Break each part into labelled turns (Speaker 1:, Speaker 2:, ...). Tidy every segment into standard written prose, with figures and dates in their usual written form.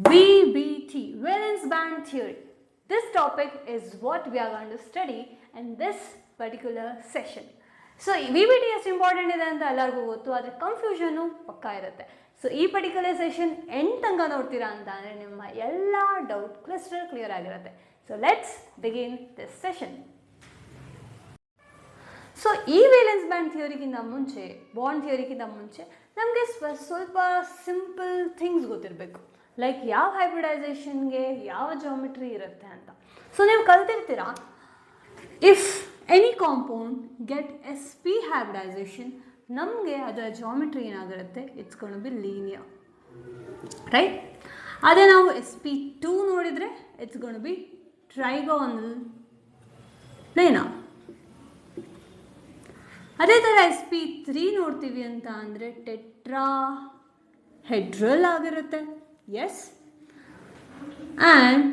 Speaker 1: VBT, valence band theory. This topic is what we are going to study in this particular session. So VBT ಎಷ್ಟು important ಇದೆ ಅಂತ ಎಲ್ಲರಿಗೂ ಗೊತ್ತು, ಆದರೆ confusion ಪಕ್ಕಾ ಇರುತ್ತೆ. ಸೊ ಈ ಪರ್ಟಿಕ್ಯುಲರ್ ಸೆಷನ್ ಎಂಡ್ ತನಕ ನೋಡ್ತೀರಾ ಅಂತ ಅಂದರೆ ನಿಮ್ಮ ಎಲ್ಲ ಡೌಟ್ ಕ್ಲಿಯರ್ ಆಗಿರುತ್ತೆ. So let's begin this session. So ಈ ವೇಲೆನ್ಸ್ ಬ್ಯಾಂಡ್ ಥಿಯರಿಗಿಂತ ಮುಂಚೆ, ಬಾಂಡ್ ಥಿಯರಿಗಿಂತ ಮುಂಚೆ ನಮಗೆ ಸ್ವಲ್ಪ ಸಿಂಪಲ್ ಥಿಂಗ್ಸ್ ಗೊತ್ತಿರಬೇಕು. ಲೈಕ್ ಯಾವ ಹೈಬ್ರಿಡೈಸೇಷನ್ಗೆ ಯಾವ ಜಾಮೆಟ್ರಿ ಇರುತ್ತೆ ಅಂತ. ಸೊ ನೀವು ಕಲ್ತಿರ್ತೀರಾ, if any compound get SP hybridization, ನಮಗೆ ಅದರ ಜಾಮೆಟ್ರಿ ಏನಾಗಿರುತ್ತೆ, it's going to be linear, right? ಅದೇ ನಾವು SP2 ನೋಡಿದರೆ it's going to be trigonal planar. ಅದೇ ಥರ SP3 ನೋಡ್ತೀವಿ ಅಂತ ಅಂದರೆ ಟೆಟ್ರಾ ಹೆಡ್ರಲ್ ಆಗಿರುತ್ತೆ. ಎಸ್. ಆ್ಯಂಡ್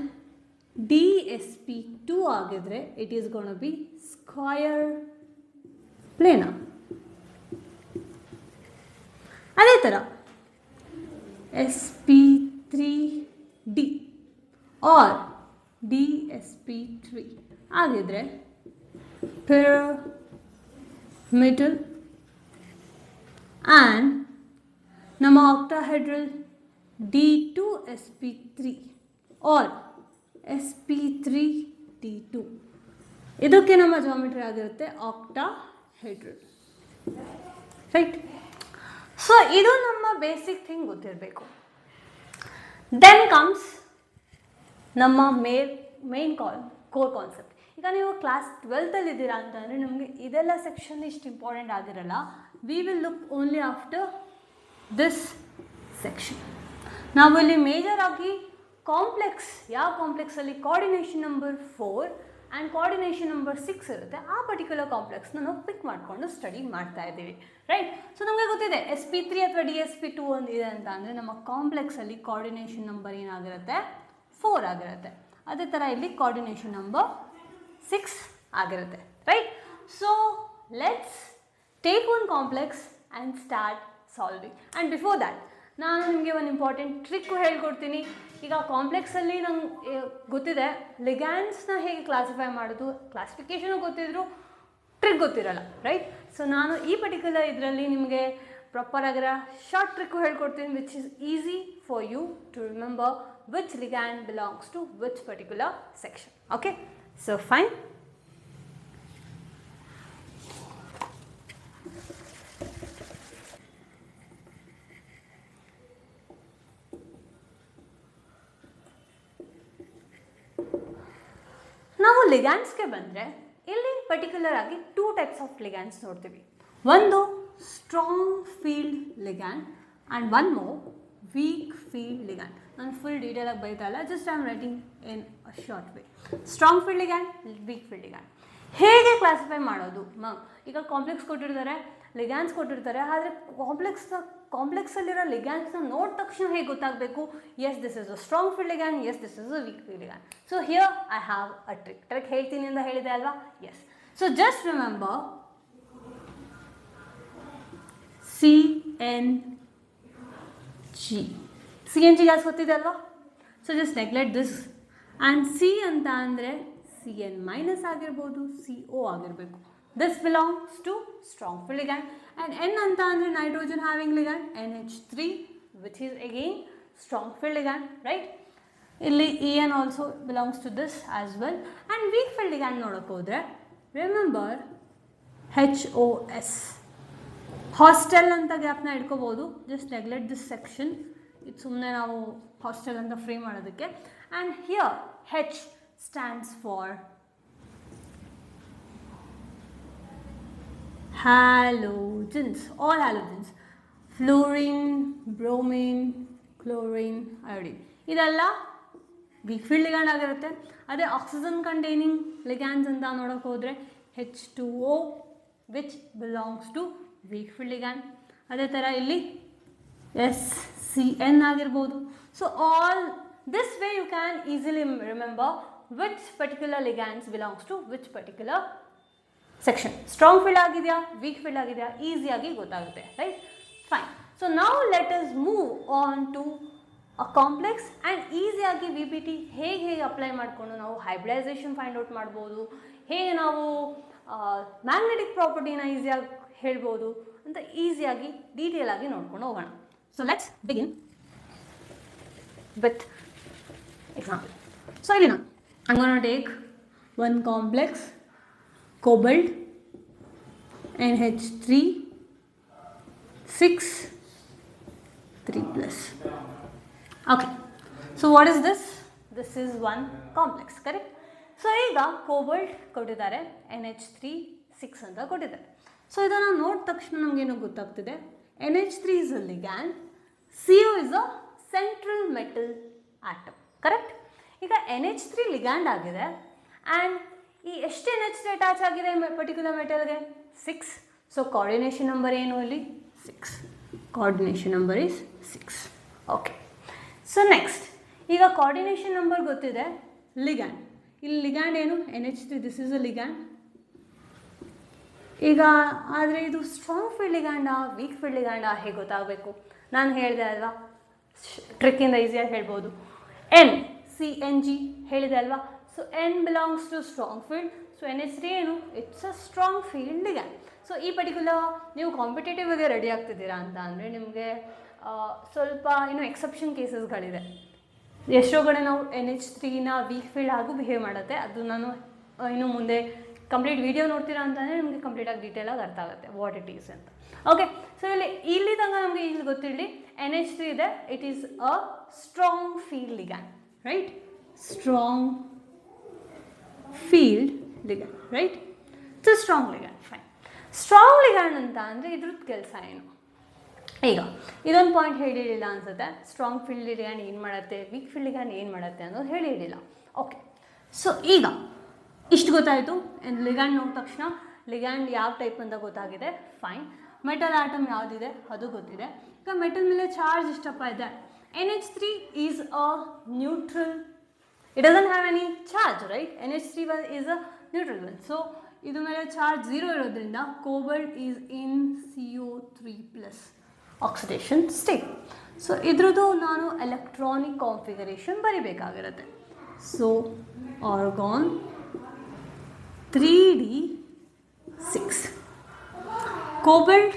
Speaker 1: DSP2 ಆಗಿದ್ರೆ it is gonna be square planar. ಅದೇ ಥರ SP3D ಆರ್ DSP3 ಆಗಿದ್ರೆ ಪಿರಮಿಡಲ್. ಆ್ಯಂಡ್ ನಮ್ಮ ಆಕ್ಟಾಹೆಡ್ರಲ್ D2SP3 ಆರ್ SP3D2, ಇದಕ್ಕೆ ನಮ್ಮ ಜಾಮೆಟ್ರಿ ಆಗಿರುತ್ತೆ ಆಕ್ಟಾಹೆಡ್ರಲ್, ರೈಟ್? ಸೊ ಇದು ನಮ್ಮ ಬೇಸಿಕ್ ಥಿಂಗ್ ಗೊತ್ತಿರಬೇಕು. ದೆನ್ ಕಮ್ಸ್ ನಮ್ಮ ಮೇನ್ ಕೋರ್ ಕಾನ್ಸೆಪ್ಟ್. ಈಗ ನೀವು ಕ್ಲಾಸ್ 12ಲ್ಲಿ ಇದ್ದೀರಾ ಅಂತಂದರೆ ನಿಮಗೆ ಇದೆಲ್ಲ ಸೆಕ್ಷನ್ ಇಷ್ಟು ಇಂಪಾರ್ಟೆಂಟ್ ಆಗಿರಲ್ಲ. We will look only after this section. ನಾವು ಇಲ್ಲಿ ಮೇಜರ್ ಆಗಿ ಕಾಂಪ್ಲೆಕ್ಸ್, ಯಾವ ಕಾಂಪ್ಲೆಕ್ಸಲ್ಲಿ coordination number 4 and coordination number 6 ಇರುತ್ತೆ, ಆ ಪರ್ಟಿಕ್ಯುಲರ್ ಕಾಂಪ್ಲೆಕ್ಸ್ನ ನಾವು ಪಿಕ್ ಮಾಡಿಕೊಂಡು ಸ್ಟಡಿ ಮಾಡ್ತಾ ಇದ್ದೀವಿ, ರೈಟ್? ಸೊ ನಮಗೆ ಗೊತ್ತಿದೆ SP3 ಅಥವಾ DSP2 ಒಂದಿದೆ ಅಂತ ಅಂದರೆ ನಮ್ಮ ಕಾಂಪ್ಲೆಕ್ಸಲ್ಲಿ ಕೋಆರ್ಡಿನೇಷನ್ ನಂಬರ್ ಏನಾಗಿರುತ್ತೆ, 4 ಆಗಿರುತ್ತೆ. ಅದೇ ಥರ ಇಲ್ಲಿ ಕೋಆರ್ಡಿನೇಷನ್ ನಂಬರ್ 6 ಆಗಿರುತ್ತೆ, right? So let's take one complex and start solving. And before that ನಾನು ನಿಮಗೆ ಒಂದು ಇಂಪಾರ್ಟೆಂಟ್ ಟ್ರಿಕ್ಕು ಹೇಳ್ಕೊಡ್ತೀನಿ. ಈಗ ಕಾಂಪ್ಲೆಕ್ಸಲ್ಲಿ ನಂಗೆ ಗೊತ್ತಿದೆ ಲಿಗ್ಯಾಂಡ್ಸ್ನ ಹೇಗೆ ಕ್ಲಾಸಿಫೈ ಮಾಡೋದು, ಕ್ಲಾಸಿಫಿಕೇಷನು ಗೊತ್ತಿದ್ರು ಟ್ರಿಕ್ ಗೊತ್ತಿರಲ್ಲ, ರೈಟ್? ಸೊ ನಾನು ಈ ಪರ್ಟಿಕ್ಯುಲರ್ ಇದರಲ್ಲಿ ನಿಮಗೆ ಪ್ರಾಪರ್ ಆಗಿರೋ ಶಾರ್ಟ್ ಟ್ರಿಕ್ಕು ಹೇಳ್ಕೊಡ್ತೀನಿ, which is easy for you to remember which ligand belongs to which particular section. Okay, so fine. ನಾವು ಲಿಗ್ಯಾಂಡ್ಸ್ಗೆ ಬಂದರೆ ಇಲ್ಲಿ ಪರ್ಟಿಕ್ಯುಲರ್ ಆಗಿ 2 ಟೈಪ್ಸ್ ಆಫ್ ಲಿಗ್ಯಾಂಡ್ಸ್ ನೋಡ್ತೀವಿ. ಒಂದು strong field ligand and one more weak field ligand. ನಾನು full ಡೀಟೇಲಾಗಿ ಬರೀತಾ ಇಲ್ಲ, just I am writing in a short way. Strong field ligand, weak field ligand ಹೇಗೆ ಕ್ಲಾಸಿಫೈ ಮಾಡೋದು? ಈಗ ಕಾಂಪ್ಲೆಕ್ಸ್ ಕೊಟ್ಟಿರ್ತಾರೆ, ಲಿಗ್ಯಾಂಡ್ಸ್ ಕೊಟ್ಟಿರ್ತಾರೆ, ಆದರೆ ಕಾಂಪ್ಲೆಕ್ಸಲ್ಲಿರೋ ಲಿಗ್ಯಾಂಡ್ಸ್ನ ನೋಡಿದ ತಕ್ಷಣ ಹೇಗೆ ಗೊತ್ತಾಗಬೇಕು, yes this is a strong field ligand, yes this is a weak field ligand. So here I have a trick ಹೇಳ್ತೀನಿ ಅಂತ ಹೇಳಿದೆ ಅಲ್ವಾ? Yes. So just remember CNG gas ಗೊತ್ತಿದೆ ಅಲ್ವಾ? So just neglect this. And C ಅಂತ ಅಂದರೆ CN minus ಆಗಿರ್ಬೋದು, CO ಆಗಿರಬೇಕು. This belongs to strong field ligand. And N anta andre nitrogen having ligand NH3, which is again strong field ligand, right? Illi En also belongs to this as well. And weak field ligand nodokke hodre remember HOS, hostel anta gap na idkobodu. Just neglect this section, it's sumne navu hostel anta free madodakke. And here H stands for halogens, all halogens, fluorine, bromine, chlorine, iodine. ಇದೆಲ್ಲ weak field ligand ಆಗಿರುತ್ತೆ. ಅದೇ oxygen containing ligands ಅಂತ ನೋಡೋಕೆ ಹೋದರೆ H2O, which belongs to weak field ligand. ಅದೇ ಥರ ಇಲ್ಲಿ SCN ಆಗಿರ್ಬೋದು. So all this way you can easily remember which particular ligands belongs to which particular section. Strong field ಆಗಿದೆಯಾ, ವೀಕ್ ಫೀಲ್ಡ್ ಆಗಿದೆಯಾ, ಈಸಿಯಾಗಿ ಗೊತ್ತಾಗುತ್ತೆ, right? Fine. So now let us move on to complex and ಈಸಿಯಾಗಿ V B T ಹೇಗೆ apply ಮಾಡಿಕೊಂಡು ನಾವು hybridisation find out ಮಾಡ್ಬೋದು, ಹೇಗೆ ನಾವು ಮ್ಯಾಗ್ನೆಟಿಕ್ ಪ್ರಾಪರ್ಟಿನ ಈಸಿಯಾಗಿ ಹೇಳ್ಬೋದು ಅಂತ ಈಸಿಯಾಗಿ ಡೀಟೇಲ್ ಆಗಿ ನೋಡ್ಕೊಂಡು ಹೋಗೋಣ. So let's begin with example. So ಇಲ್ಲಿ ನಾನು I'm going to take one complex cobalt NH3 6 3 plus. Okay, so what is this? This is one complex, correct? So ಈಗ ಕೋಬಲ್ಟ್ ಕೊಟ್ಟಿದ್ದಾರೆ, NH3 6 ಅಂತ ಕೊಟ್ಟಿದ್ದಾರೆ. ಸೊ ಇದನ್ನು ನೋಡಿದ ತಕ್ಷಣ ನಮಗೇನು ಗೊತ್ತಾಗ್ತಿದೆ, NH3 is a ligand, CO is a central metal atom, correct? ಈಗ NH3 ಲಿಗ್ಯಾಂಡ್ ಆಗಿದೆ ಆ್ಯಂಡ್ ಈ ಎಷ್ಟು NH3 ಅಟ್ಯಾಚ್ ಆಗಿದೆ ಪರ್ಟಿಕ್ಯುಲರ್ ಮೆಟಲ್ಗೆ 6. ಸೊ ಕೋಆರ್ಡಿನೇಷನ್ ನಂಬರ್ ಏನು ಇಲ್ಲಿ 6, coordination number is 6. Okay, so next ಈಗ ಕೋಆರ್ಡಿನೇಷನ್ ನಂಬರ್ ಗೊತ್ತಿದೆ, ಲಿಗ್ಯಾಂಡ್, ಇಲ್ಲಿ ಲಿಗ್ಯಾಂಡ್ ಏನು NH3, this is a ligand. ಈಗ ಆದರೆ ಇದು ಸ್ಟ್ರಾಂಗ್ ಫೀಲ್ಡ್ ಲಿಗ್ಯಾಂಡಾ ವೀಕ್ ಫೀಲ್ಡ್ ಲಿಗ್ಯಾಂಡಾ ಹೇಗೆ ಗೊತ್ತಾಗಬೇಕು? ನಾನು ಹೇಳಿದೆ ಅಲ್ವಾ, ಟ್ರಿಕ್ಕಿಂದ ಈಸಿಯಾಗಿ ಹೇಳ್ಬೋದು. CNG ಹೇಳಿದೆ ಅಲ್ವಾ, so N belongs to strong field, so NH3 ಏನು it's a strong field ligand. So ಈ ಪರ್ಟಿಕ್ಯುಲರ್ ನೀವು ಕಾಂಪಿಟೇಟಿವ್ಗೆ ರೆಡಿ ಆಗ್ತಿದ್ದೀರಾ ಅಂತ ಅಂದರೆ ನಿಮಗೆ ಸ್ವಲ್ಪ ಇನ್ನೂ ಎಕ್ಸೆಪ್ಷನ್ ಕೇಸಸ್ಗಳಿದೆ. ಎಷ್ಟೋ ಕಡೆ ನಾವು NH3ನ ವೀಕ್ ಫೀಲ್ಡ್ ಹಾಗೂ ಬಿಹೇವ್ ಮಾಡುತ್ತೆ, ಅದು ನಾನು ಇನ್ನು ಮುಂದೆ ಕಂಪ್ಲೀಟ್ ವಿಡಿಯೋ ನೋಡ್ತೀರಾ ಅಂತಂದರೆ ನಿಮಗೆ ಕಂಪ್ಲೀಟಾಗಿ ಡೀಟೇಲಾಗಿ ಅರ್ಥ ಆಗುತ್ತೆ ವಾಟ್ ಇಟ್ ಈಸ್ ಅಂತ. ಓಕೆ, ಸೊ ಇಲ್ಲಿ ತನಕ ನಮಗೆ ಇಲ್ಲಿ ಗೊತ್ತಿರಲಿ NH3 ಇದೆ, it is a strong field ligand, right? Strong field ligand, right? It's a strong ligand, fine. Strong ligand ಅಂತ ಅಂದರೆ ಇದ್ರದ್ದು ಕೆಲಸ ಏನು? ಈಗ ಇದೊಂದು ಪಾಯಿಂಟ್ ಹೇಳಿರಲಿಲ್ಲ ಅನ್ಸುತ್ತೆ, ಸ್ಟ್ರಾಂಗ್ ಫೀಲ್ಡ್ ಲಿಗ್ಯಾಂಡ್ ಏನು ಮಾಡುತ್ತೆ, ವೀಕ್ ಫೀಲ್ಡ್ ಲಿಗ್ಯಾಂಡ್ ಏನು ಮಾಡುತ್ತೆ ಅನ್ನೋದು ಹೇಳಿರಲಿಲ್ಲ. ಓಕೆ, ಸೊ ಈಗ ಇಷ್ಟು ಗೊತ್ತಾಯಿತು. ಲಿಗ್ಯಾಂಡ್ ನೋಡಿದ ತಕ್ಷಣ ಲಿಗ್ಯಾಂಡ್ ಯಾವ ಟೈಪ್ ಅಂತ ಗೊತ್ತಾಗಿದೆ, ಫೈನ್. ಮೆಟಲ್ ಆಟಮ್ ಯಾವುದಿದೆ ಅದು ಗೊತ್ತಿದೆ. ಈಗ ಮೆಟಲ್ ಮೇಲೆ ಚಾರ್ಜ್ ಎಷ್ಟಪ್ಪ ಇದೆ? NH3 is a neutral, it doesn't have any charge, right? NH3 is a neutral one. So idu mele charge 0 irodrinda cobalt is in CO3 plus oxidation state. So idrudu nanu electronic configuration baribekagirutte. So argon 3d6, cobalt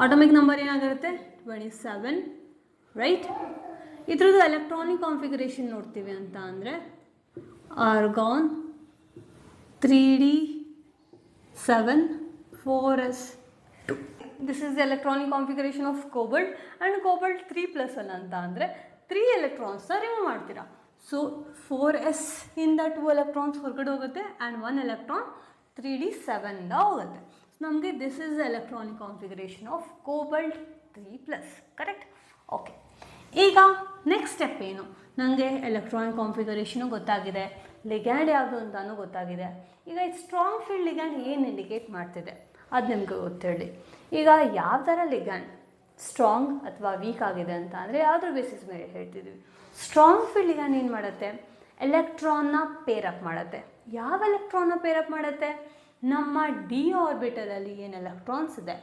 Speaker 1: atomic number ಏನಾಗಿರುತ್ತೆ 27, right? ಇದ್ರದ್ದು electronic configuration ನೋಡ್ತೀವಿ ಅಂತ ಅಂದರೆ argon 3d7 4s2. This is the electronic configuration of cobalt and cobalt 3+ ಅಲ್ಲ ಅಂತ ಅಂದರೆ 3 ಎಲೆಕ್ಟ್ರಾನ್ಸ್ನ remove ಮಾಡ್ತೀರಾ. So 4s ಇಂದ 2 ಎಲೆಕ್ಟ್ರಾನ್ಸ್ ಹೊರಗಡೆ ಹೋಗುತ್ತೆ ಆ್ಯಂಡ್ 1 ಎಲೆಕ್ಟ್ರಾನ್ 3d7ಇಂದ ಹೋಗುತ್ತೆ. ಸೊ ನಮಗೆ this is the electronic configuration of cobalt 3+, correct? Okay, ಈಗ ನೆಕ್ಸ್ಟ್ ಸ್ಟೆಪ್ ಏನು? ನನಗೆ ಎಲೆಕ್ಟ್ರಾನಿಕ್ ಕಾನ್ಫಿಗರೇಷನು ಗೊತ್ತಾಗಿದೆ, ಲಿಗ್ಯಾಂಡ್ ಯಾವುದು ಅಂತಲೂ ಗೊತ್ತಾಗಿದೆ. ಈಗ ಈ ಸ್ಟ್ರಾಂಗ್ ಫೀಲ್ಡ್ ಲಿಗ್ಯಾಂಡ್ ಏನು ಇಂಡಿಕೇಟ್ ಮಾಡ್ತಿದೆ ಅದು ನಿಮಗೆ ಗೊತ್ತಿರಲಿ. ಈಗ ಯಾವ ಥರ ಲಿಗ್ಯಾಂಡ್ ಸ್ಟ್ರಾಂಗ್ ಅಥವಾ ವೀಕ್ ಆಗಿದೆ ಅಂತ ಅಂದರೆ ಯಾವುದ್ರ ಬೇಸಿಸ್ ಮೇಲೆ ಹೇಳ್ತಿದ್ದೀವಿ? ಸ್ಟ್ರಾಂಗ್ ಫೀಲ್ಡ್ ಲಿಗ್ಯಾಂಡ್ ಏನು ಮಾಡುತ್ತೆ? ಎಲೆಕ್ಟ್ರಾನ್ನ ಪೇರಪ್ ಮಾಡುತ್ತೆ. ಯಾವ ಎಲೆಕ್ಟ್ರಾನ್ನ ಪೇರಪ್ ಮಾಡುತ್ತೆ? ನಮ್ಮ ಡಿ ಆರ್ಬಿಟಲಲ್ಲಿ ಏನು ಎಲೆಕ್ಟ್ರಾನ್ಸ್ ಇದೆ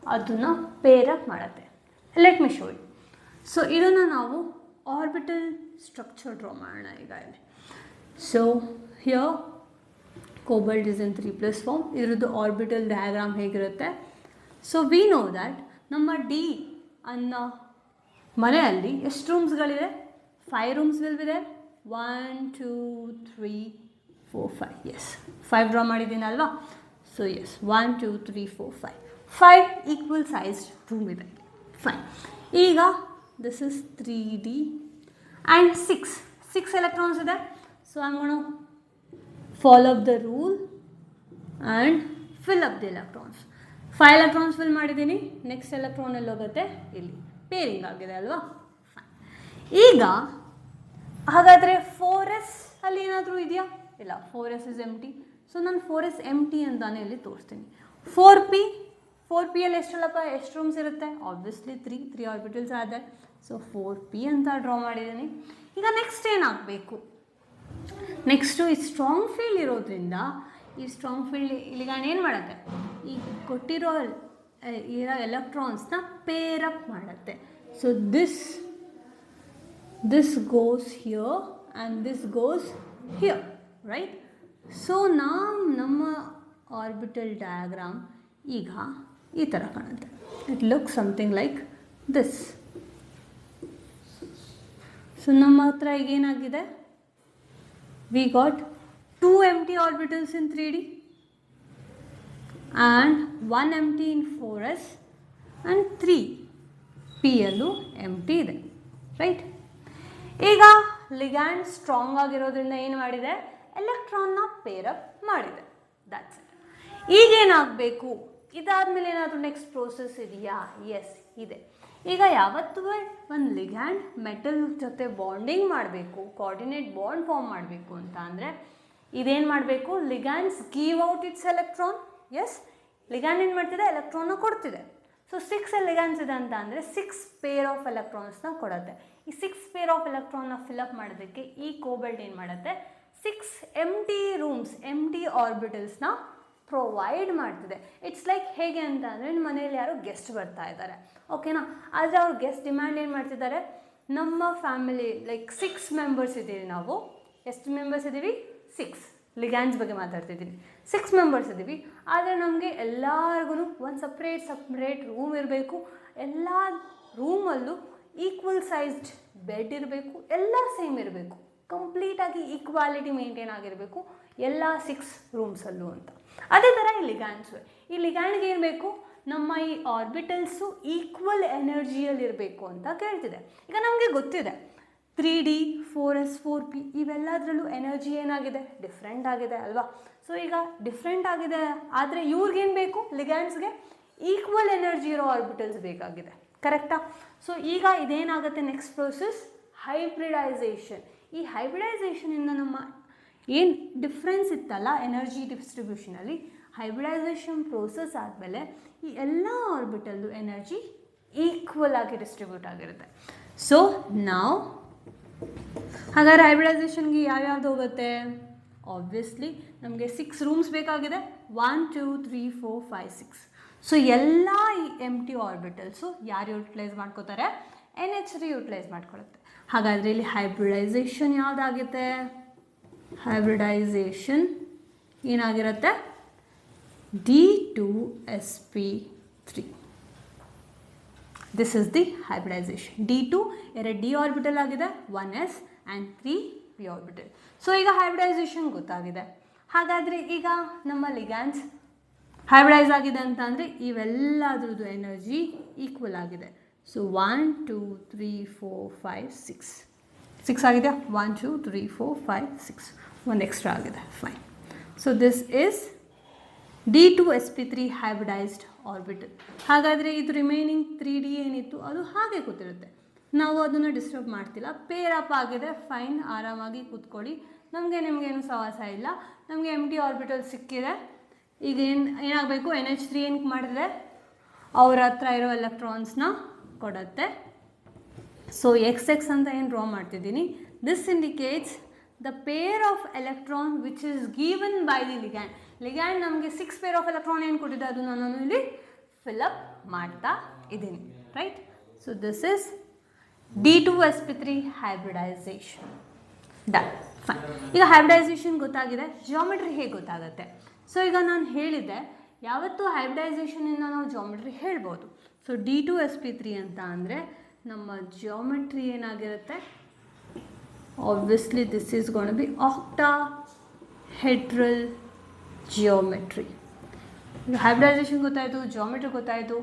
Speaker 1: ಅದನ್ನು ಪೇರಪ್ ಮಾಡುತ್ತೆ. Let me show you. So ಇದನ್ನು ನಾವು ಆರ್ಬಿಟಲ್ ಸ್ಟ್ರಕ್ಚರ್ ಡ್ರಾ ಮಾಡೋಣ ಈಗ ಇಲ್ಲಿ. So here cobalt is in 3+ form. ಇದರದ್ದು ಆರ್ಬಿಟಲ್ ಡಯಾಗ್ರಾಮ್ ಹೇಗಿರುತ್ತೆ? ಸೊ ವಿ ನೋ ದ್ಯಾಟ್ ನಮ್ಮ ಡಿ ಅನ್ನೋ ಮನೆಯಲ್ಲಿ ಎಷ್ಟು ರೂಮ್ಸ್ಗಳಿದೆ? 5 rooms will be there. 1 2 3 4 5. Yes, 5 draw ಮಾಡಿದ್ದೀನಲ್ವಾ? So yes, 1 2 3 4 5 equal sized room ಇದೆ. ಫೈನ್. ಈಗ this is 3d and 6 electrons ಇದೆ. So I'm going to follow up the rule and fill up the electrons. 5 electrons fill ಮಾಡಿದ್ದೀನಿ. Next electron ಎಲ್ಲಿ ಹೋಗುತ್ತೆ? ಇಲ್ಲಿ pairing ಆಗಿದೆ ಅಲ್ವಾ? ಈಗ ಹಾಗಾದರೆ 4s ಅಲ್ಲಿ ಏನಾದರೂ ಇದೆಯಾ? ಇಲ್ಲ, 4s is empty. ಸೊ ನಾನು 4s empty ಅಂತಾನೆ ಇಲ್ಲಿ ತೋರಿಸ್ತೀನಿ. 4p ಅಲ್ಲಿ ಎಷ್ಟಲ್ಲಪ್ಪ, ಎಷ್ಟು ರೂಮ್ಸ್ ಇರುತ್ತೆ? ಆಬ್ವಿಯಸ್ಲಿ 3 ಆರ್ಬಿಟಲ್ಸ್ ಆದೆ. ಸೊ 4p ಅಂತ ಡ್ರಾ ಮಾಡಿದ್ದೀನಿ. ಈಗ ನೆಕ್ಸ್ಟ್ ಏನಾಗಬೇಕು? ನೆಕ್ಸ್ಟು ಈ ಸ್ಟ್ರಾಂಗ್ ಫೀಲ್ಡ್ ಇರೋದ್ರಿಂದ ಈ ಸ್ಟ್ರಾಂಗ್ ಫೀಲ್ಡ್ ಲಿಗ್ಯಾಂಡ್ ಏನು ಮಾಡುತ್ತೆ? ಈ ಕೊಟ್ಟಿರೋ ಇರೋ ಎಲೆಕ್ಟ್ರಾನ್ಸ್ನ ಪೇರಪ್ ಮಾಡುತ್ತೆ. So this this goes here and this goes here, right? So ನಮ್ಮ ಆರ್ಬಿಟಲ್ ಡಯಾಗ್ರಾಮ್ ಈಗ ಈ ಥರ ಕಾಣುತ್ತೆ. It look something like this. So ನಮ್ಮ ಹತ್ರ ಈಗ ಏನಾಗಿದೆ, we got 2 empty orbitals in 3D and 1 empty in 4s and 3 p ಯಲ್ಲೂ empty ಇದೆ, ರೈಟ್? ಈಗ ಲಿಗ್ಯಾಂಡ್ ಸ್ಟ್ರಾಂಗ್ ಆಗಿರೋದ್ರಿಂದ ಏನು ಮಾಡಿದೆ, ಎಲೆಕ್ಟ್ರಾನ್ನ ಪೇರಪ್ ಮಾಡಿದೆ. That's it. ಈಗೇನಾಗಬೇಕು, ಇದಾದಮೇಲೆ ಏನಾದರೂ ನೆಕ್ಸ್ಟ್ ಪ್ರೋಸೆಸ್ ಇದೆಯಾ? ಎಸ್ ಇದೆ. ಈಗ ಯಾವತ್ತೂ ಒಂದು ಲಿಗ್ಯಾಂಡ್ ಮೆಟಲ್ ಜೊತೆ ಬಾಂಡಿಂಗ್ ಮಾಡಬೇಕು, ಕೋಆರ್ಡಿನೇಟ್ ಬಾಂಡ್ ಫಾರ್ಮ್ ಮಾಡಬೇಕು ಅಂತ ಅಂದರೆ ಇದೇನು ಮಾಡಬೇಕು, ligands give out its electron. Yes, ligand ಏನು ಮಾಡ್ತಿದೆ, ಎಲೆಕ್ಟ್ರಾನ್ನ ಕೊಡ್ತಿದೆ. ಸೊ 6 ಲಿಗ್ಯಾಂಡ್ಸ್ ಇದೆ ಅಂತ ಅಂದರೆ 6 ಪೇರ್ ಆಫ್ ಎಲೆಕ್ಟ್ರಾನ್ಸ್ನ ಕೊಡುತ್ತೆ. ಈ 6 ಪೇರ್ ಆಫ್ ಎಲೆಕ್ಟ್ರಾನ್ನ ಫಿಲಪ್ ಮಾಡೋದಕ್ಕೆ ಈ ಕೋಬಲ್ಟ್ ಏನು ಮಾಡುತ್ತೆ, 6 ಎಂಟಿ ರೂಮ್ಸ್, ಎಂಟಿ ಆರ್ಬಿಟಲ್ಸ್ನ ಪ್ರೊವೈಡ್ ಮಾಡ್ತಿದೆ. ಇಟ್ಸ್ ಲೈಕ್ ಹೇಗೆ ಅಂತ ಅಂದರೆ, ನಿಮ್ಮ ಮನೇಲಿ ಯಾರೋ ಗೆಸ್ಟ್ ಬರ್ತಾ ಇದ್ದಾರೆ, ಓಕೆನಾ? ಆದರೆ ಅವ್ರು ಗೆಸ್ಟ್ ಡಿಮ್ಯಾಂಡ್ ಏನು ಮಾಡ್ತಿದ್ದಾರೆ, ನಮ್ಮ ಫ್ಯಾಮಿಲಿ ಲೈಕ್ 6 ಮೆಂಬರ್ಸ್ ಇದ್ದೀವಿ ನಾವು. ಎಷ್ಟು ಮೆಂಬರ್ಸ್ ಇದ್ದೀವಿ? 6. ಲಿಗ್ಯಾಂಡ್ಸ್ ಬಗ್ಗೆ ಮಾತಾಡ್ತಿದ್ದೀನಿ. 6 ಮೆಂಬರ್ಸ್ ಇದ್ದೀವಿ, ಆದರೆ ನಮಗೆ ಎಲ್ಲರಿಗೂ ಒಂದು ಸಪ್ರೇಟ್ ರೂಮ್ ಇರಬೇಕು. ಎಲ್ಲ ರೂಮಲ್ಲೂ ಈಕ್ವಲ್ ಸೈಜ್ಡ್ ಬೆಡ್ ಇರಬೇಕು, ಎಲ್ಲ ಸೇಮ್ ಇರಬೇಕು, ಕಂಪ್ಲೀಟಾಗಿ ಈಕ್ವಾಲಿಟಿ ಮೇಂಟೈನ್ ಆಗಿರಬೇಕು ಎಲ್ಲ 6 ರೂಮ್ಸಲ್ಲೂ ಅಂತ. ಅದೇ ಥರ ಈ ಲಿಗ್ಯಾಂಡ್ಸು. ಈ ಲಿಗ್ಯಾಂಡ್ಗೆ ಏನು ಬೇಕು, ನಮ್ಮ ಈ ಆರ್ಬಿಟಲ್ಸು ಈಕ್ವಲ್ ಎನರ್ಜಿಯಲ್ಲಿರಬೇಕು ಅಂತ ಕೇಳ್ತಿದೆ. ಈಗ ನಮಗೆ ಗೊತ್ತಿದೆ 3D 4s 4p ಇವೆಲ್ಲದರಲ್ಲೂ ಎನರ್ಜಿ ಏನಾಗಿದೆ, ಡಿಫ್ರೆಂಟ್ ಆಗಿದೆ ಅಲ್ವಾ? ಸೊ ಈಗ ಡಿಫ್ರೆಂಟ್ ಆಗಿದೆ, ಆದರೆ ಇವ್ರಿಗೇನು ಬೇಕು, ಲಿಗ್ಯಾಂಡ್ಸ್ಗೆ ಈಕ್ವಲ್ ಎನರ್ಜಿ ಇರೋ ಆರ್ಬಿಟಲ್ಸ್ ಬೇಕಾಗಿದೆ, ಕರೆಕ್ಟಾ? ಸೊ ಈಗ ಇದೇನಾಗುತ್ತೆ, ನೆಕ್ಸ್ಟ್ ಪ್ರೋಸೆಸ್ ಹೈಬ್ರಿಡೈಸೇಷನ್. ಈ ಹೈಬ್ರಿಡೈಸೇಷನಿಂದ ನಮ್ಮ ಏನು ಡಿಫ್ರೆನ್ಸ್ ಇತ್ತಲ್ಲ ಎನರ್ಜಿ ಡಿಸ್ಟ್ರಿಬ್ಯೂಷನಲ್ಲಿ, ಹೈಬ್ರಿಡೈಸೇಷನ್ ಪ್ರೋಸೆಸ್ ಆದಮೇಲೆ ಈ ಎಲ್ಲ ಆರ್ಬಿಟಲ್ಲು ಎನರ್ಜಿ ಈಕ್ವಲ್ ಆಗಿ ಡಿಸ್ಟ್ರಿಬ್ಯೂಟ್ ಆಗಿರುತ್ತೆ. ಸೊ ನಾವು ಹಾಗಾದ್ರೆ ಹೈಬ್ರಿಡೈಸೇಷನ್ಗೆ ಯಾವ್ಯಾವ್ದು ಹೋಗುತ್ತೆ, ಆಬ್ವಿಯಸ್ಲಿ ನಮಗೆ 6 ರೂಮ್ಸ್ ಬೇಕಾಗಿದೆ. 1 2 3 4 5 6. ಸೊ ಎಲ್ಲ ಈ ಎಂಟಿ ಆರ್ಬಿಟಲ್ಸು ಯಾರು ಯೂಟಿಲೈಸ್ ಮಾಡ್ಕೋತಾರೆ, NH3 ಯೂಟಿಲೈಸ್ ಮಾಡ್ಕೊಳುತ್ತೆ. ಹಾಗಾದರೆ ಇಲ್ಲಿ ಹೈಬ್ರಿಡೈಸೇಷನ್ ಯಾವುದಾಗುತ್ತೆ, ಹೈಬ್ರಿಡೈಸೇಷನ್ ಏನಾಗಿರುತ್ತೆ, D2sp3. This is the hybridisation. D2 2 D orbital ಆಗಿದೆ, 1s and 3 p orbital. So ಈಗ ಹೈಬ್ರಿಡೈಸೇಷನ್ ಗೊತ್ತಾಗಿದೆ. ಹಾಗಾದರೆ ಈಗ ನಮ್ಮ ಲಿಗ್ಯಾಂಡ್ಸ್ ಹೈಬ್ರಿಡೈಸ್ ಆಗಿದೆ ಅಂತ ಅಂದರೆ ಇವೆಲ್ಲದ್ರದ್ದು ಎನರ್ಜಿ ಈಕ್ವಲ್ ಆಗಿದೆ. ಸೊ 1 2 3 4 5 6 6 ಆಗಿದೆ. 1 2 3 4 5 6 ಒಂದು ಎಕ್ಸ್ಟ್ರಾ ಆಗಿದೆ, fine. So this is D2sp3 hybridised orbital. ಹಾಗಾದರೆ ಇದು ರಿಮೈನಿಂಗ್ 3D ಏನಿತ್ತು ಅದು ಹಾಗೆ ಕೂತಿರುತ್ತೆ, ನಾವು ಅದನ್ನು ಡಿಸ್ಟರ್ಬ್ ಮಾಡ್ತಿಲ್ಲ. ಪೇರಪ್ ಆಗಿದೆ, ಫೈನ್, ಆರಾಮಾಗಿ ಕೂತ್ಕೊಳ್ಳಿ, ನಿಮಗೇನು ಸವಾಸ ಇಲ್ಲ. ನಮಗೆ ಎಂಟಿ ಆರ್ಬಿಟಲ್ ಸಿಕ್ಕಿದೆ. ಈಗ ಏನಾಗಬೇಕು, NH3 ಏನಕ್ಕೆ ಮಾಡಿದ್ರೆ ಅವ್ರ ಹತ್ರ ಇರೋ ಎಲೆಕ್ಟ್ರಾನ್ಸ್ನ ಕೊಡುತ್ತೆ. ಸೊ XX ಅಂತ ಏನು ಡ್ರಾ ಮಾಡ್ತಿದ್ದೀನಿ, this indicates the pair of electron which is given by the ligand. Ligand ನಮಗೆ 6 ಪೇರ್ ಆಫ್ ಎಲೆಕ್ಟ್ರಾನ್ ಏನು ಕೊಟ್ಟಿದೆ ಅದು ನಾನು ಇಲ್ಲಿ ಫಿಲಪ್ ಮಾಡ್ತಾ ಇದ್ದೀನಿ, right? So this is D2sp3 hybridisation. Done, fine. ಈಗ ಹೈಬ್ರಿಡೈಸೇಷನ್ ಗೊತ್ತಾಗಿದೆ, ಜಿಯೋಮೆಟ್ರಿ ಹೇಗೆ ಗೊತ್ತಾಗುತ್ತೆ? ಸೊ ಈಗ ನಾನು ಹೇಳಿದ್ದೆ ಯಾವತ್ತೂ ಹೈಬ್ರಿಡೈಸೇಷನಿಂದ ನಾವು ಜಿಯೋಮೆಟ್ರಿ ಹೇಳ್ಬೋದು. ಸೊ D2sp3 ಅಂತ ಅಂದರೆ ನಮ್ಮ ಜಿಯೋಮೆಟ್ರಿ ಏನಾಗಿರುತ್ತೆ, obviously this is gonna be octahedral geometry. Hybridisation ಗೊತ್ತಾಯಿತು, ಜಿಯೋಮೆಟ್ರಿ ಗೊತ್ತಾಯಿತು.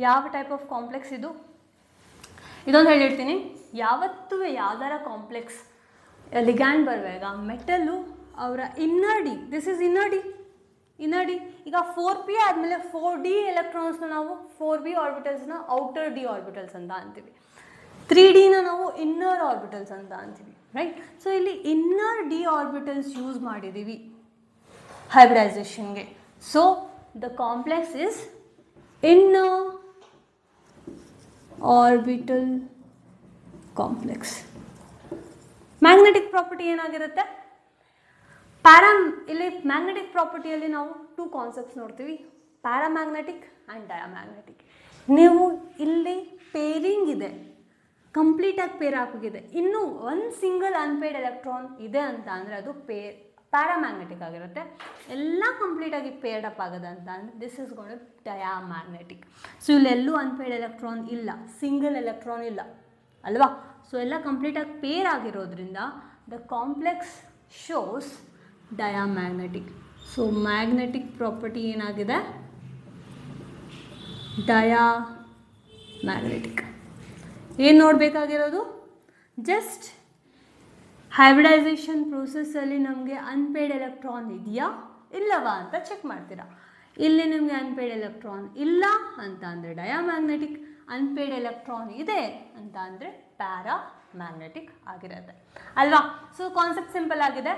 Speaker 1: ಯಾವ ಟೈಪ್ ಆಫ್ ಕಾಂಪ್ಲೆಕ್ಸ್ ಇದು? ಇದೊಂದು ಹೇಳಿರ್ತೀನಿ, ಯಾವತ್ತೂ ಯಾವ್ದಾರ ಕಾಂಪ್ಲೆಕ್ಸ್ ಲಿಗ್ಯಾಂಡ್ ಬರುವಾಗ ಮೆಟಲ್ಲು ಅವರ inner D, this is inner D. ಈಗ 4p ಆದಮೇಲೆ 4d ಎಲೆಕ್ಟ್ರಾನ್ಸ್ನ ನಾವು 4b ಆರ್ಬಿಟಲ್ಸ್ನ ಔಟರ್ ಡಿ ಆರ್ಬಿಟಲ್ಸ್ ಅಂತ ಅಂತೀವಿ. 3dನ ನಾವು ಇನ್ನರ್ ಆರ್ಬಿಟಲ್ಸ್ ಅಂತ ಅಂತೀವಿ, ರೈಟ್? ಸೊ ಇಲ್ಲಿ ಇನ್ನರ್ ಡಿ ಆರ್ಬಿಟಲ್ಸ್ ಯೂಸ್ ಮಾಡಿದ್ದೀವಿ ಹೈಬ್ರಿಡೈಸೇಷನ್ಗೆ. So the complex is inner orbital complex. Magnetic property ಏನಾಗಿರುತ್ತೆ, ಇಲ್ಲಿ ಮ್ಯಾಗ್ನೆಟಿಕ್ ಪ್ರಾಪರ್ಟಿಯಲ್ಲಿ ನಾವು 2 ಕಾನ್ಸೆಪ್ಟ್ಸ್ ನೋಡ್ತೀವಿ, ಪ್ಯಾರಾಮ್ಯಾಗ್ನೆಟಿಕ್ ಆ್ಯಂಡ್ ಡಯಾಮ್ಯಾಗ್ನೆಟಿಕ್. ನೀವು ಇಲ್ಲಿ ಪೇರಿಂಗ್ ಇದೆ, ಕಂಪ್ಲೀಟಾಗಿ ಪೇರ್ ಆಗೋಗಿದೆ. ಇನ್ನೂ ಒಂದು ಸಿಂಗಲ್ ಅನ್ಪೇಯ್ಡ್ ಎಲೆಕ್ಟ್ರಾನ್ ಇದೆ ಅಂತ ಅಂದರೆ ಅದು ಪ್ಯಾರಾಮ್ಯಾಗ್ನೆಟಿಕ್ ಆಗಿರುತ್ತೆ. ಎಲ್ಲ ಕಂಪ್ಲೀಟಾಗಿ ಪೇರ್ಡ್ ಅಪ್ ಆಗೋದು ಅಂತ ಅಂದರೆ this is called diamagnetic. So ಇಲ್ಲೆಲ್ಲೂ ಅನ್ಪೇಯ್ಡ್ ಎಲೆಕ್ಟ್ರಾನ್ ಇಲ್ಲ, ಸಿಂಗಲ್ ಎಲೆಕ್ಟ್ರಾನ್ ಇಲ್ಲ ಅಲ್ವಾ. ಸೊ ಎಲ್ಲ ಕಂಪ್ಲೀಟಾಗಿ ಪೇರ್ ಆಗಿರೋದ್ರಿಂದ the complex shows diamagnetic. So magnetic property ಏನಾಗಿದೆ, ಡಯಾಮ್ಯಾಗ್ನೆಟಿಕ್. ಏನು ನೋಡಬೇಕಾಗಿರೋದು, ಜಸ್ಟ್ ಹೈಬ್ರಿಡೈಸೇಷನ್ ಪ್ರೋಸೆಸ್ಸಲ್ಲಿ ನಮಗೆ ಅನ್ಪೇಯ್ಡ್ ಎಲೆಕ್ಟ್ರಾನ್ ಇದೆಯಾ ಇಲ್ಲವಾ ಅಂತ ಚೆಕ್ ಮಾಡ್ತೀರಾ. ಇಲ್ಲಿ ನಿಮಗೆ ಅನ್ಪೇಯ್ಡ್ ಎಲೆಕ್ಟ್ರಾನ್ ಇಲ್ಲ ಅಂತ ಅಂದರೆ ಡಯಾಮ್ಯಾಗ್ನೆಟಿಕ್, ಅನ್ಪೇಯ್ಡ್ ಎಲೆಕ್ಟ್ರಾನ್ ಇದೆ ಅಂತ ಅಂದರೆ ಪ್ಯಾರಾಮ್ಯಾಗ್ನೆಟಿಕ್ ಆಗಿರುತ್ತೆ ಅಲ್ವಾ. ಸೊ ಕಾನ್ಸೆಪ್ಟ್ ಸಿಂಪಲ್ ಆಗಿದೆ.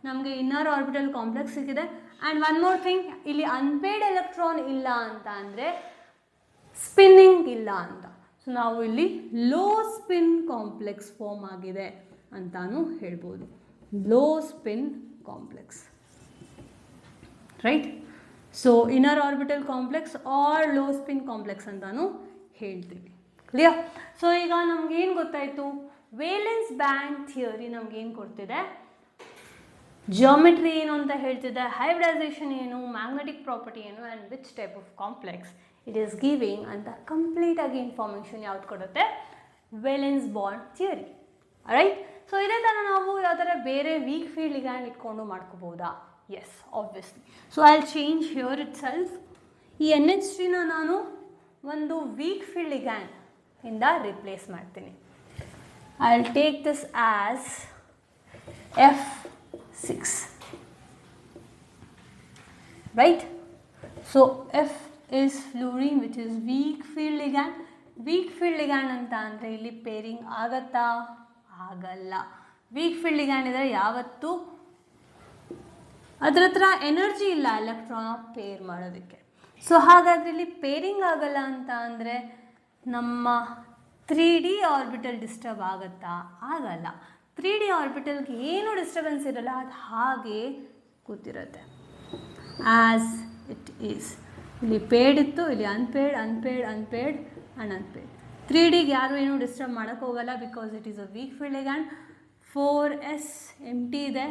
Speaker 1: ನಮಗೆ ಇನ್ನರ್ ಆರ್ಬಿಟಲ್ ಕಾಂಪ್ಲೆಕ್ಸ್ ಸಿಕ್ಕಿದೆ. ಆ್ಯಂಡ್ ಒನ್ ಮೋರ್ ಥಿಂಗ್, ಇಲ್ಲಿ ಅನ್ಪೇಯ್ಡ್ ಎಲೆಕ್ಟ್ರಾನ್ ಇಲ್ಲ ಅಂತ ಅಂದರೆ ಸ್ಪಿನ್ನಿಂಗ್ ಇಲ್ಲ ಅಂತ. ಸೊ ನಾವು ಇಲ್ಲಿ ಲೋ ಸ್ಪಿನ್ ಕಾಂಪ್ಲೆಕ್ಸ್ ಫಾರ್ಮ್ ಆಗಿದೆ ಅಂತಾನು ಹೇಳ್ಬೋದು. Low spin complex, right. So inner orbital complex R low spin complex ಅಂತಾನು ಹೇಳ್ತೀವಿ. ಕ್ಲಿಯರ್. ಸೊ ಈಗ ನಮ್ಗೇನು ಗೊತ್ತಾಯಿತು, ವೇಲೆನ್ಸ್ ಬ್ಯಾಂಡ್ ಥಿಯರಿ ನಮ್ಗೇನು ಕೊಡ್ತಿದೆ, ಜಿಯೋಮೆಟ್ರಿ ಏನು ಅಂತ ಹೇಳ್ತಿದೆ, ಹೈಬ್ರಿಡೈಸೇಷನ್ ಏನು, ಮ್ಯಾಗ್ನೆಟಿಕ್ ಪ್ರಾಪರ್ಟಿ ಏನು, and which type of complex it is giving ಅಂತ ಕಂಪ್ಲೀಟಾಗಿ ಇನ್ಫಾರ್ಮೇಷನ್ ಯಾವ್ದು ಕೊಡುತ್ತೆ, valence bond theory. Right. So ಇದೇ ಥರ ನಾವು ಯಾವ ಥರ ಬೇರೆ ವೀಕ್ ಫೀಲ್ಡ್ ಲಿಗ್ಯಾಂಡ್ ಇಟ್ಕೊಂಡು ಮಾಡ್ಕೋಬೋದಾ? Yes, obviously. So I will change here itself. ಈ NH3ನ ನಾನು ಒಂದು ವೀಕ್ ಫೀಲ್ಡ್ ಲಿಗ್ಯಾಂಡ್ ಇಂದ ರಿಪ್ಲೇಸ್ ಮಾಡ್ತೀನಿ. I will take this as F6, right? So F is fluorine which is weak field ligand. Weak field ligand ಅಂತ ಅಂದರೆ ಇಲ್ಲಿ pairing ಆಗತ್ತಾ? ಆಗಲ್ಲ. ವೀಕ್ ಫೀಲ್ಡ್ ಲಿಗ್ಯಾಂಡ್ ಇದ್ದರೆ ಯಾವತ್ತೂ ಅದ್ರ ಹತ್ರ ಎನರ್ಜಿ ಇಲ್ಲ ಎಲೆಕ್ಟ್ರಾನ್ ಪೇರ್ ಮಾಡೋದಕ್ಕೆ. ಸೊ ಹಾಗಾದರೆ ಇಲ್ಲಿ ಪೇರಿಂಗ್ ಆಗಲ್ಲ ಅಂತ ಅಂದರೆ ನಮ್ಮ 3D ಆರ್ಬಿಟಲ್ ಡಿಸ್ಟರ್ಬ್ ಆಗುತ್ತಾ? ಆಗಲ್ಲ. 3D ಆರ್ಬಿಟಲ್ಗೆ ಏನು ಡಿಸ್ಟರ್ಬೆನ್ಸ್ ಇರಲ್ಲ, ಅದು ಹಾಗೆ ಕೂತಿರುತ್ತೆ ಆ್ಯಸ್ ಇಟ್ ಈಸ್. ಇಲ್ಲಿ ಪೇಡ್ ಇತ್ತು, ಇಲ್ಲಿ unpaired, unpaired, unpaired and unpaired. 3Dಗೆ ಯಾರು ಏನೂ ಡಿಸ್ಟರ್ಬ್ ಮಾಡೋಕ್ಕೆ ಹೋಗಲ್ಲ because it is a weak field ligand. 4s empty ಇದೆ,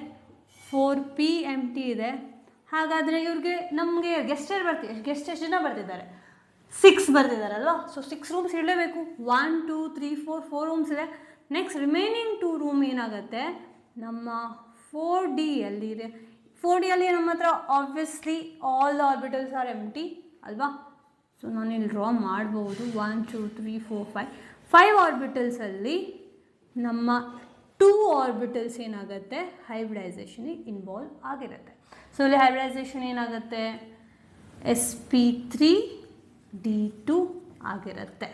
Speaker 1: 4p ಎಂಟಿ ಇದೆ. ಹಾಗಾದರೆ ಇವ್ರಿಗೆ ನಮಗೆ ಗೆಸ್ಟ್ ಎಷ್ಟು ಜನ ಬರ್ತಿದ್ದಾರೆ? 6 ಬರ್ತಿದ್ದಾರಲ್ವ. ಸೊ 6 ರೂಮ್ಸ್ ಇರಲೇಬೇಕು. 1 2 3 4 4 ರೂಮ್ಸ್ ಇದೆ. ನೆಕ್ಸ್ಟ್ ರಿಮೈನಿಂಗ್ 2 ರೂಮ್ ಏನಾಗುತ್ತೆ, ನಮ್ಮ 4D ಇದೆ. 4Dಯಲ್ಲಿ ನಮ್ಮ ಹತ್ರ ಆಬ್ವಿಯಸ್ಲಿ ಆಲ್ ಆರ್ಬಿಟಲ್ಸ್ ಆರ್ ಎಂಟಿ ಅಲ್ವಾ. ಸೊ ನಾನು ಇಲ್ಲಿ ಡ್ರಾ ಮಾಡ್ಬೋದು. 1 2 3 4 5 ಆರ್ಬಿಟಲ್ಸಲ್ಲಿ ನಮ್ಮ 2 ಆರ್ಬಿಟಲ್ಸ್ ಏನಾಗುತ್ತೆ, ಹೈಬ್ರಿಡೈಸೇಷನಿಗೆ ಇನ್ವಾಲ್ವ್ ಆಗಿರುತ್ತೆ. ಸೊ ಇಲ್ಲಿ ಹೈಬ್ರಿಡೈಸೇಷನ್ ಏನಾಗುತ್ತೆ, sp3d2 ಆಗಿರುತ್ತೆ,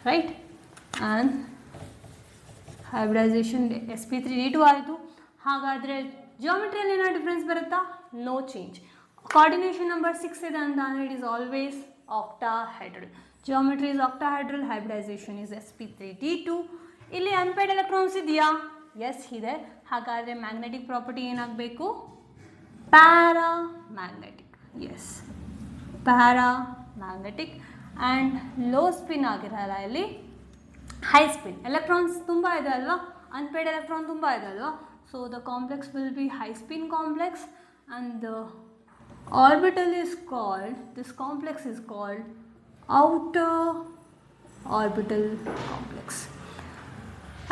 Speaker 1: ರೈಟ್. ಆ್ಯಂಡ್ ಹೈಬ್ರಿಡೈಸೇಷನ್ sp3d2 ಆಯಿತು. ಹಾಗಾದರೆ ಜಿಯೋಮೆಟ್ರಿಯಲ್ಲಿ ಏನೋ ಡಿಫ್ರೆನ್ಸ್ ಬರುತ್ತಾ? No change. ಕೋಆರ್ಡಿನೇಷನ್ ನಂಬರ್ 6 ಇದೆ ಅಂತ ಅಂದರೆ it is always octahedral. Geometry is octahedral, hybridisation is sp3d2. ಇಲ್ಲಿ ಅನ್ಪೇಯ್ಡ್ ಎಲೆಕ್ಟ್ರಾನ್ಸ್ ಇದೆಯಾ? ಎಸ್ ಇದೆ. ಹಾಗಾದರೆ ಮ್ಯಾಗ್ನೆಟಿಕ್ ಪ್ರಾಪರ್ಟಿ ಏನಾಗಬೇಕು? Paramagnetic. Yes, paramagnetic. And low spin ಆಗಿರಲ್ಲ, ಇಲ್ಲಿ ಹೈ ಸ್ಪಿನ್. ಎಲೆಕ್ಟ್ರಾನ್ಸ್ ತುಂಬ ಇದೆ ಅಲ್ವಾ, ಅನ್ಪೇಯ್ಡ್ ಎಲೆಕ್ಟ್ರಾನ್ ತುಂಬ ಇದೆ ಅಲ್ವಾ. So the complex will be high spin complex and the orbital is called, this complex is called outer orbital complex.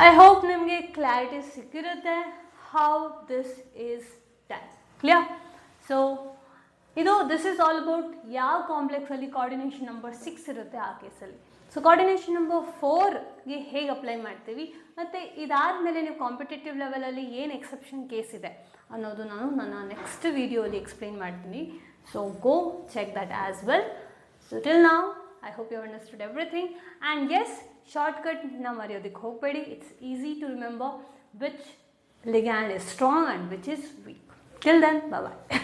Speaker 1: I hope ನಿಮಗೆ clarity ಸಿಕ್ಕಿರುತ್ತೆ how this is done. Clear? So this is all about ಯಾವ ಕಾಂಪ್ಲೆಕ್ಸಲ್ಲಿ coordination number 6 ಇರುತ್ತೆ ಆ ಕೇಸಲ್ಲಿ. So coordination number 4ಗೆ ಹೇಗೆ apply ಮಾಡ್ತೀವಿ ಮತ್ತು ಇದಾದಮೇಲೆ ನೀವು ಕಾಂಪಿಟೇಟಿವ್ ಲೆವೆಲಲ್ಲಿ ಏನು ಎಕ್ಸೆಪ್ಷನ್ ಕೇಸ್ ಇದೆ ಅನ್ನೋದು ನಾನು ನನ್ನ ನೆಕ್ಸ್ಟ್ ವೀಡಿಯೋಲಿ ಎಕ್ಸ್ಪ್ಲೈನ್ ಮಾಡ್ತೀನಿ. So go check that as well. So till now I hope you understood everything. And yes, ಶಾರ್ಟ್ಕಟ್ನ ಮರೆಯೋದಕ್ಕೆ ಹೋಗಬೇಡಿ. It's easy to remember which ligand is strong and which is weak. Till then, bye bye.